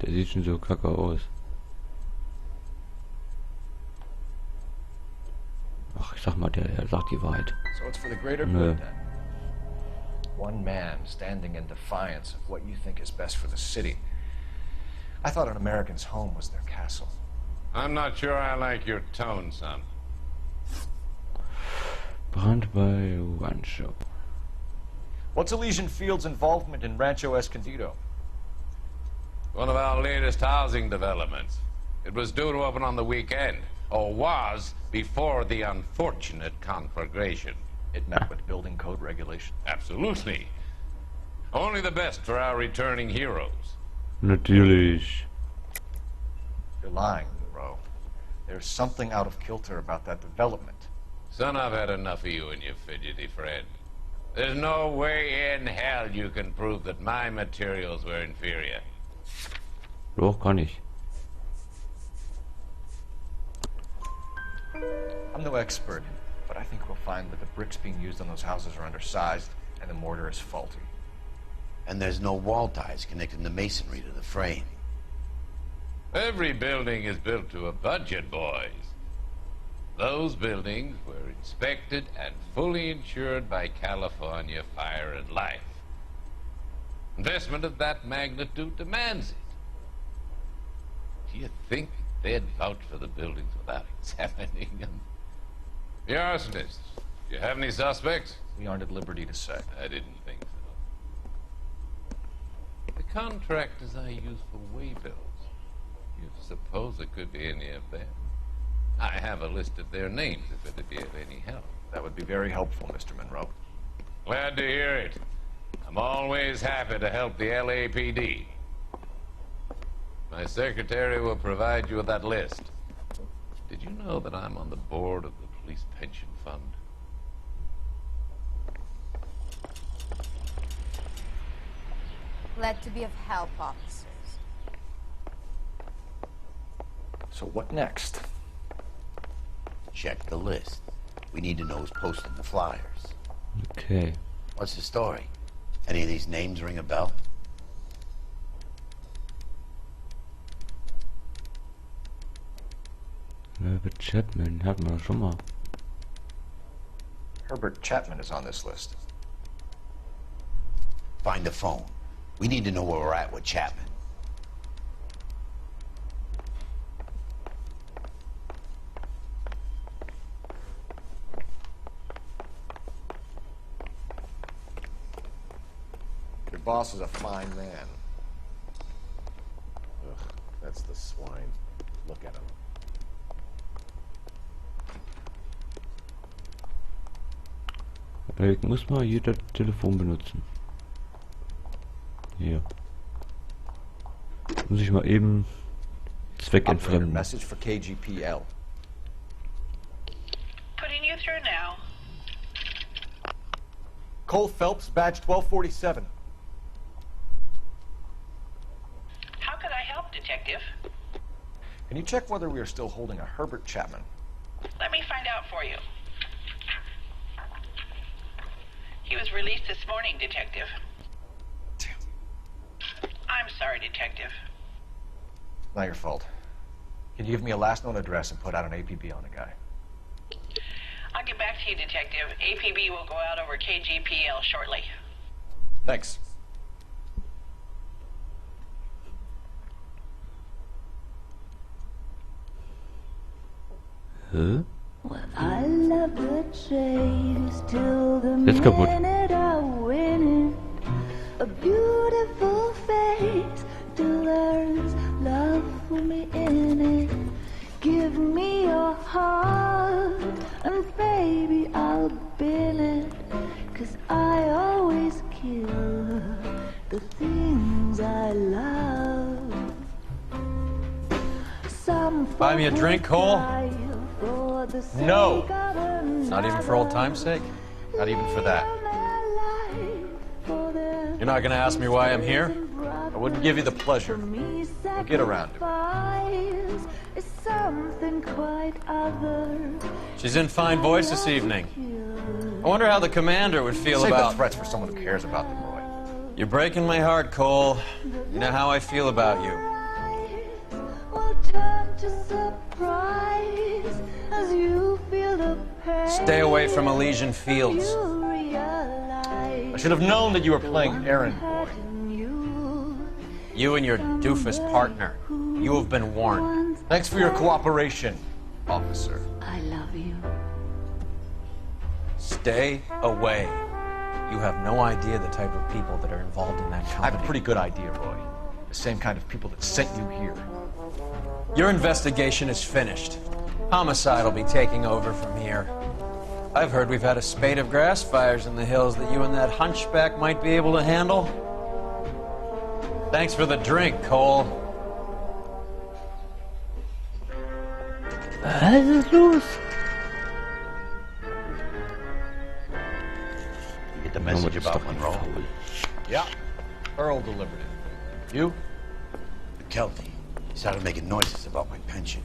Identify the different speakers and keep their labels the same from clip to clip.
Speaker 1: Der sieht schon so kacke aus. Ach, ich sag mal, der sagt die Wahrheit.
Speaker 2: So it's for the greater good then. One man standing in defiance of what you think is best for the city. I thought an American's home was their castle.
Speaker 3: I'm not sure I like your tone, son.
Speaker 1: Brand bei Rancho.
Speaker 2: What's Elysian Field's involvement in Rancho Escondido?
Speaker 3: One of our latest housing developments. It was due to open on the weekend, or was before the unfortunate conflagration.
Speaker 2: It met with building code regulations.
Speaker 3: Absolutely. Only the best for our returning heroes.
Speaker 1: Natürlich.
Speaker 2: You're lying, Monroe. There's something out of kilter about that development.
Speaker 3: Son, I've had enough of you and your fidgety friend. There's no way in hell you can prove that my materials were inferior.
Speaker 1: Doch, kann ich.
Speaker 2: I'm no expert, but I think we'll find that the bricks being used on those houses are undersized and the mortar is faulty.
Speaker 4: And there's no wall ties connecting the masonry to the frame.
Speaker 3: Every building is built to a budget, boys. Those buildings were inspected and fully insured by California Fire and Life. Investment of that magnitude demands it. Do you think they'd vouch for the buildings without examining them? The arsonists, do you have any suspects?
Speaker 2: We aren't at liberty to say.
Speaker 3: I didn't think so. The contractors I use for waybills, you suppose it could be any of them? I have a list of their names if it'd be of any help.
Speaker 2: That would be very helpful, Mr. Monroe.
Speaker 3: Glad to hear it. I'm always happy to help the LAPD. My secretary will provide you with that list. Did you know that I'm on the board of the police pension fund?
Speaker 5: Glad to be of help, officers.
Speaker 2: So what next?
Speaker 4: Check the list. We need to know who's posting the flyers.
Speaker 1: Okay.
Speaker 4: What's the story? Any of these names ring a bell?
Speaker 1: Herbert Chapman, hatten wir schon mal.
Speaker 2: Herbert Chapman is on this list.
Speaker 4: Find the phone. We need to know where we're at with Chapman.
Speaker 2: Your boss is a fine man. Ugh, that's the swine. Look at him.
Speaker 1: Ich muss mal hier das Telefon benutzen. Hier. Muss ich mal eben zweckentfremden.
Speaker 2: Message for KGPL.
Speaker 6: Putting you through now.
Speaker 2: Cole Phelps, badge 1247.
Speaker 6: How could I help, Detective?
Speaker 2: Can you check whether we are still holding a Herbert Chapman?
Speaker 6: Let me find out for you. He was released this morning, Detective.
Speaker 2: Damn.
Speaker 6: I'm sorry, Detective.
Speaker 2: Not your fault. Can you give me a last known address and put out an APB on the guy?
Speaker 6: I'll get back to you, Detective. APB will go out over KGPL shortly.
Speaker 2: Thanks.
Speaker 1: Hä?
Speaker 7: I love the chase till the
Speaker 1: Jetzt kaputt.
Speaker 7: minute I win it. A beautiful face till there's love for me in it. Give me your heart and baby I'll bin it. 'Cause I always kill the things I love. Some
Speaker 8: Buy me a drink, Cole?
Speaker 2: No! Not even for old time's sake? Not even for that.
Speaker 8: You're not gonna ask me why I'm here?
Speaker 2: I wouldn't give you the pleasure. We'll get around to it.
Speaker 8: She's in fine voice this evening. I wonder how the commander would feel
Speaker 2: Save
Speaker 8: about...
Speaker 2: the threats for someone who cares about them, Roy.
Speaker 8: You're breaking my heart, Cole. You know how I feel about you.
Speaker 7: such a surprise as you feel the pain.
Speaker 8: Stay away from Elysian Fields.
Speaker 7: You realize
Speaker 2: I should have known that you were playing errand boy.
Speaker 8: You and your doofus partner. You have been warned.
Speaker 2: Thanks for your cooperation, officer.
Speaker 7: I love you.
Speaker 8: Stay away. You have no idea the type of people that are involved in that
Speaker 2: I
Speaker 8: company.
Speaker 2: have a pretty good idea, Roy. The same kind of people that sent you here.
Speaker 8: Your investigation is finished. Homicide will be taking over from here. I've heard we've had a spate of grass fires in the hills that you and that hunchback might be able to handle. Thanks for the drink, Cole.
Speaker 1: Was ist los?
Speaker 4: Get the message about Monroe.
Speaker 2: Yeah. Earl delivered it. You?
Speaker 4: McKelty. He started making noises about my pension.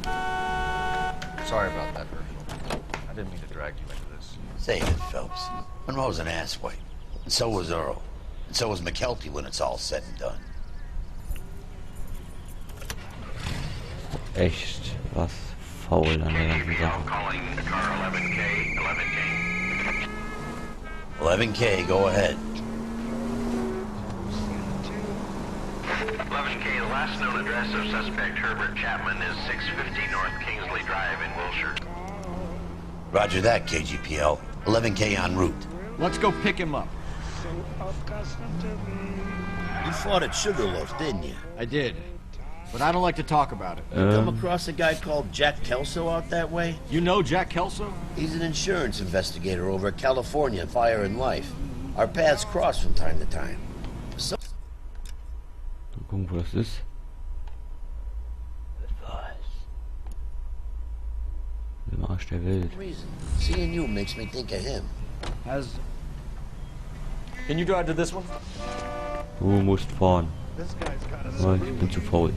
Speaker 2: Sorry about that, Herschel. I didn't mean to drag you into this.
Speaker 4: Save it, Phelps. Monroe's an asswipe. And so was Earl. And so was McKelty when it's all said and done.
Speaker 1: Echt was faul an der ganzen Sache.
Speaker 3: Calling car 11K, 11K.
Speaker 4: 11K, go ahead.
Speaker 3: 11K, the last known address of suspect Herbert Chapman is 650 North Kingsley Drive in Wilshire.
Speaker 4: Roger that, KGPL. 11K en route.
Speaker 2: Let's go pick him up.
Speaker 9: You fought at Sugarloaf, didn't you?
Speaker 2: I did. But I don't like to talk about it.
Speaker 9: Come across a guy called Jack Kelso out that way?
Speaker 2: You know Jack Kelso?
Speaker 9: He's an insurance investigator over at California Fire and Life. Our paths cross from time to time. So
Speaker 1: Mal gucken, wo das ist. Im Arsch der Welt.
Speaker 9: reason, seeing you makes me think of him.
Speaker 2: Can you drive to this one?
Speaker 1: Du musst fahren. Nein, ich bin zu faul.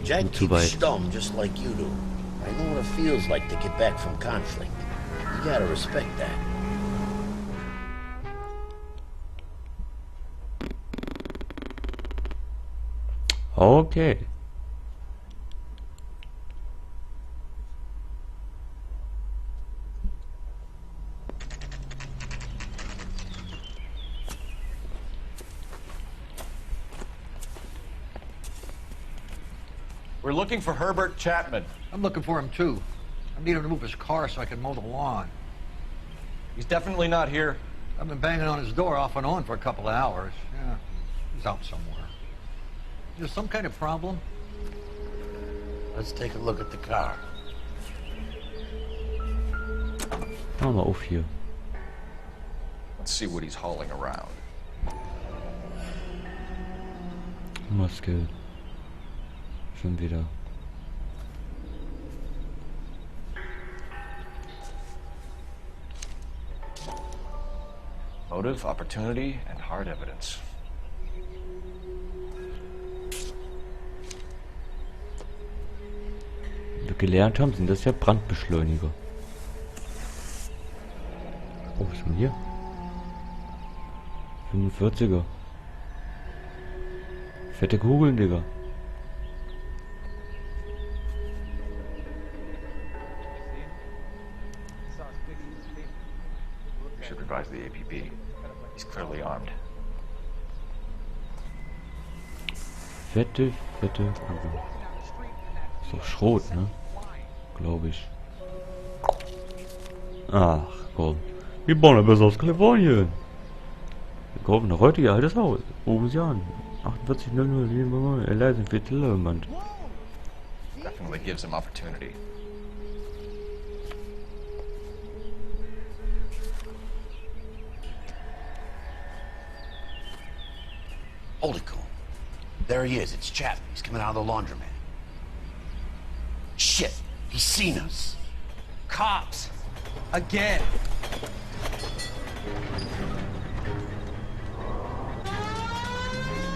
Speaker 9: Jack
Speaker 1: Too
Speaker 9: keeps
Speaker 1: bad.
Speaker 9: stum just like you do. I know what it feels like to get back from conflict. You gotta respect that.
Speaker 1: Okay.
Speaker 2: We're looking for Herbert Chapman.
Speaker 10: I'm looking for him too. I need him to move his car so I can mow the lawn.
Speaker 2: He's definitely not here.
Speaker 10: I've been banging on his door off and on for a couple of hours. Yeah, he's out somewhere. Is there some kind of problem?
Speaker 9: Let's take a look at the car.
Speaker 1: Hör mal auf hier.
Speaker 2: Let's see what he's hauling around.
Speaker 1: Maske. Schon wieder.
Speaker 2: Motive, opportunity, and hard evidence.
Speaker 1: Wie wir gelernt haben, sind das ja Brandbeschleuniger. Oh, was ist denn hier? 45er. Fette Kugeln, Digga.
Speaker 2: We should advise the APB. He's clearly armed.
Speaker 1: Fette Kugeln. Ist doch Schrot, ne? Glaube ich. Ach, komm. Wir bauen ja besser aus Kalifornien. Wir kaufen noch heute ihr altes Haus. Rufen Sie an. 4800 leise für Tellermann.
Speaker 2: Definitely gives him opportunity.
Speaker 4: Hold it, Cole. There he is. It's Chapman. He's coming out of the laundromat. Shit! He's seen us.
Speaker 10: Cops! Again!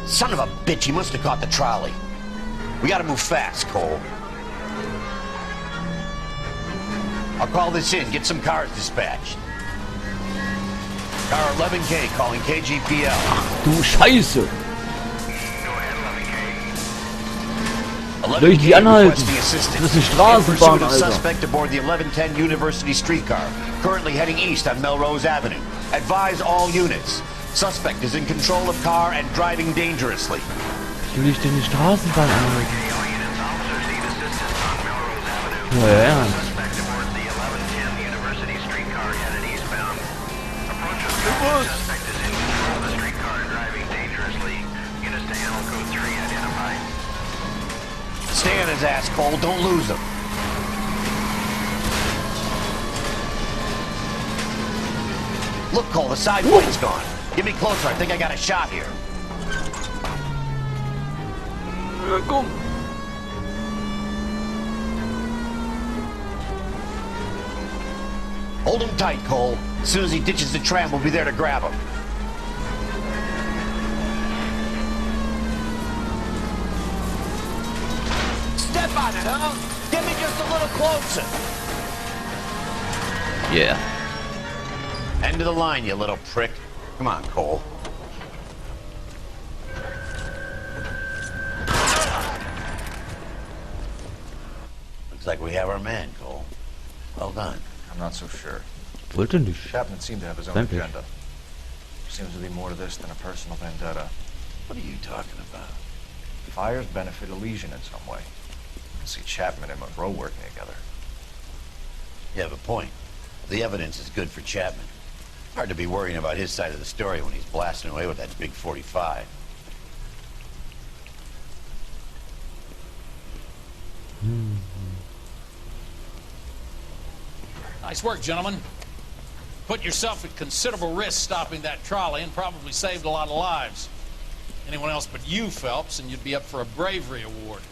Speaker 4: Son of a bitch, he must have caught the trolley. We gotta move fast, Cole. I'll call this in. Get some cars dispatched. Car 11K calling KGPL.
Speaker 1: Du Scheiße!
Speaker 4: 11K,
Speaker 1: Soll ich die anhalten? Das ist eine Straßenbahn, Alter.
Speaker 9: Suspect aboard the 1110 University streetcar, currently heading east on Melrose Avenue. Advise all units. Suspect is in control of car and driving dangerously.
Speaker 1: Soll ich denn die Straßenbahn anhalten? Ja, ja.
Speaker 9: Stay on his ass, Cole. Don't lose him. Look, Cole, the side plate's gone. Get me closer. I think I got a shot here.
Speaker 1: Komm.
Speaker 9: Hold him tight, Cole. As soon as he ditches the tram, we'll be there to grab him. Step on it, huh? Get me just a little closer.
Speaker 1: Yeah.
Speaker 9: End of the line, you little prick. Come on, Cole. Looks like we have our man, Cole. Well done.
Speaker 2: I'm not so sure.
Speaker 1: Wollte nicht.
Speaker 2: Chapman seemed to have his own agenda. Seems to be more to this than a personal vendetta.
Speaker 9: What are you talking about?
Speaker 2: Fires benefit Elysian in some way. I see Chapman and Monroe working together.
Speaker 9: You have a point. The evidence is good for Chapman. Hard to be worrying about his side of the story when he's blasting away with that big 45.
Speaker 11: Nice work, gentlemen. Put yourself at considerable risk stopping that trolley and probably saved a lot of lives. Anyone else but you, Phelps, and you'd be up for a bravery award.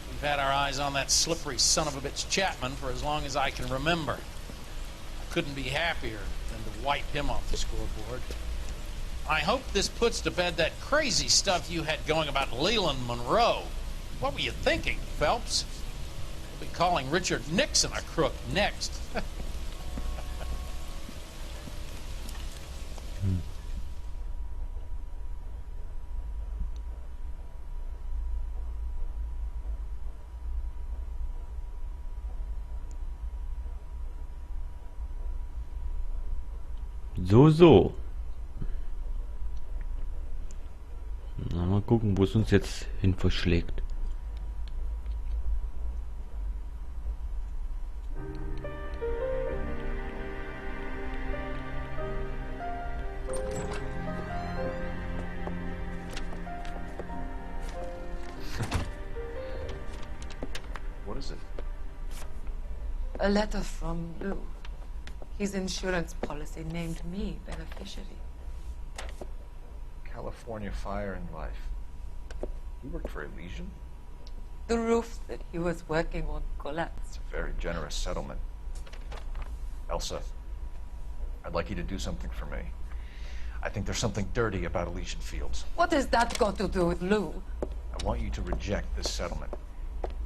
Speaker 11: We've had our eyes on that slippery son of a bitch Chapman for as long as I can remember. I couldn't be happier than to wipe him off the scoreboard. I hope this puts to bed that crazy stuff you had going about Leland Monroe. What were you thinking, Phelps? We'll be calling Richard Nixon a crook next.
Speaker 1: So. Na, mal gucken, wo es uns jetzt hin verschlägt.
Speaker 2: What is it?
Speaker 5: A letter from Lou. His insurance policy named me beneficiary.
Speaker 2: California Fire and Life. You worked for Elysian?
Speaker 5: The roof that he was working on collapsed.
Speaker 2: It's a very generous settlement. Elsa, I'd like you to do something for me. I think there's something dirty about Elysian Fields.
Speaker 5: What has that got to do with Lou?
Speaker 2: I want you to reject this settlement.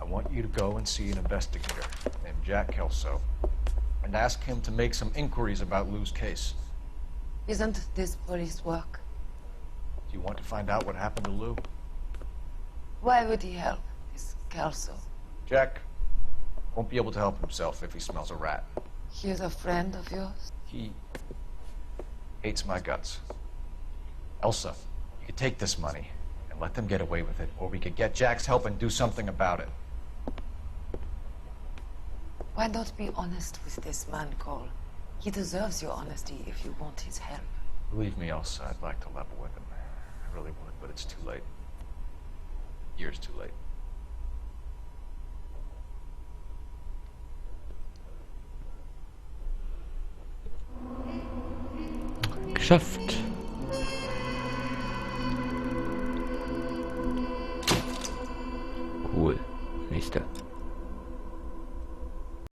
Speaker 2: I want you to go and see an investigator named Jack Kelso and ask him to make some inquiries about Lou's case.
Speaker 5: Isn't this police work?
Speaker 2: Do you want to find out what happened to Lou?
Speaker 5: Why would he help this Kelso?
Speaker 2: Jack won't be able to help himself if he smells a rat.
Speaker 5: He is a friend of yours?
Speaker 2: He hates my guts. Elsa, you could take this money and let them get away with it, or we could get Jack's help and do something about it.
Speaker 5: Why not be honest with this man, Cole? He deserves your honesty if you want his help.
Speaker 2: Believe me, Elsa, I'd like to level with him. I really would, but it's too late. Years too late.
Speaker 1: Geschafft.